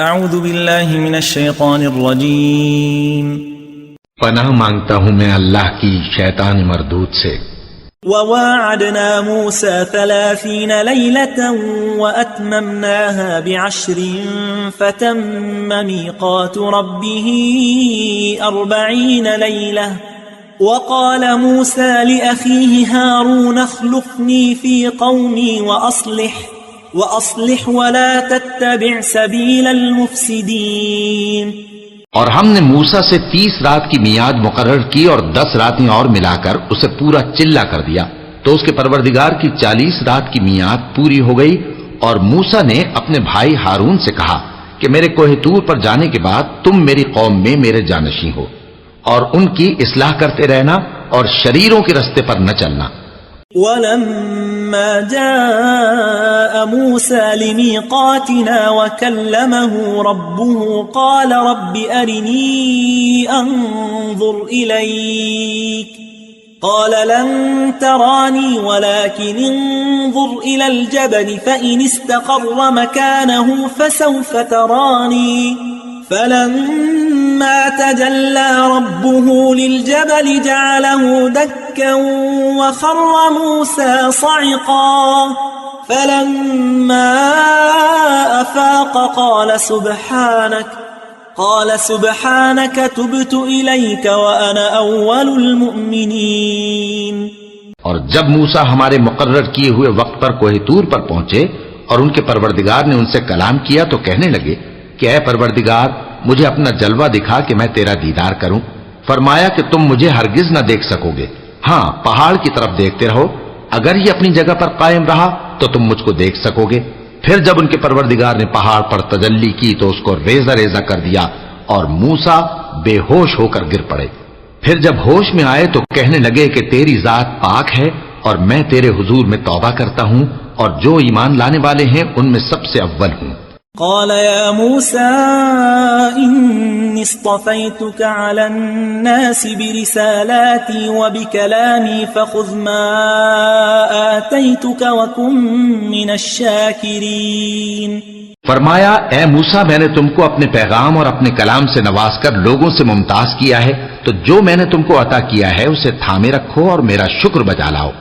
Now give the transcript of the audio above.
اعوذ باللہ من الشیطان الرجیم پناہ مانگتا ہوں میں اللہ کی شیطان مردود سے۔ وواعدنا موسى 30 ليلة وأتممناها ب10 فتم ميقات ربه 40 ليلة وقال موسى لأخيه هارون اخلفني في قومي وأصلح ولا تتبع سبيل المفسدين۔ اور ہم نے موسیٰ سے 30 رات کی میعاد مقرر کی اور 10 راتیں اور ملا کر اسے پورا چلا کر دیا، تو اس کے پروردگار کی 40 رات کی میعاد پوری ہو گئی۔ اور موسیٰ نے اپنے بھائی ہارون سے کہا کہ میرے کوہ طور پر جانے کے بعد تم میری قوم میں میرے جانشین ہو، اور ان کی اصلاح کرتے رہنا اور شریروں کے رستے پر نہ چلنا۔ ولما جاء موسى لميقاتنا وكلمه ربه قال رب أرني أنظر إليك قال لن تراني ولكن انظر إلى الجبل فإن استقر مكانه فسوف تراني فلما تجلى ربه للجبل جعله دكا وخر موسى صعقا فلما أفاق قال سبحانك تبت إليك وأنا أول المؤمنين۔ اور جب موسیٰ ہمارے مقرر کیے ہوئے وقت پر کوہ طور پر پہنچے اور ان کے پروردگار نے ان سے کلام کیا تو کہنے لگے کہ اے پروردگار مجھے اپنا جلوہ دکھا کہ میں تیرا دیدار کروں۔ فرمایا کہ تم مجھے ہرگز نہ دیکھ سکو گے، ہاں پہاڑ کی طرف دیکھتے رہو، اگر یہ اپنی جگہ پر قائم رہا تو تم مجھ کو دیکھ سکو گے۔ پھر جب ان کے پروردگار نے پہاڑ پر تجلی کی تو اس کو ریزہ ریزہ کر دیا اور موسیٰ بے ہوش ہو کر گر پڑے۔ پھر جب ہوش میں آئے تو کہنے لگے کہ تیری ذات پاک ہے اور میں تیرے حضور میں توبہ کرتا ہوں اور جو ایمان لانے والے ہیں ان میں سب سے اول ہوں۔ قال يا موسى إني اصطفيتك على الناس برسالاتي وبكلامي فخذ ما آتيتك وكن من الشاكرين۔ فرمایا اے موسیٰ میں نے تم کو اپنے پیغام اور اپنے کلام سے نواز کر لوگوں سے ممتاز کیا ہے، تو جو میں نے تم کو عطا کیا ہے اسے تھامے رکھو اور میرا شکر بجا لاؤ۔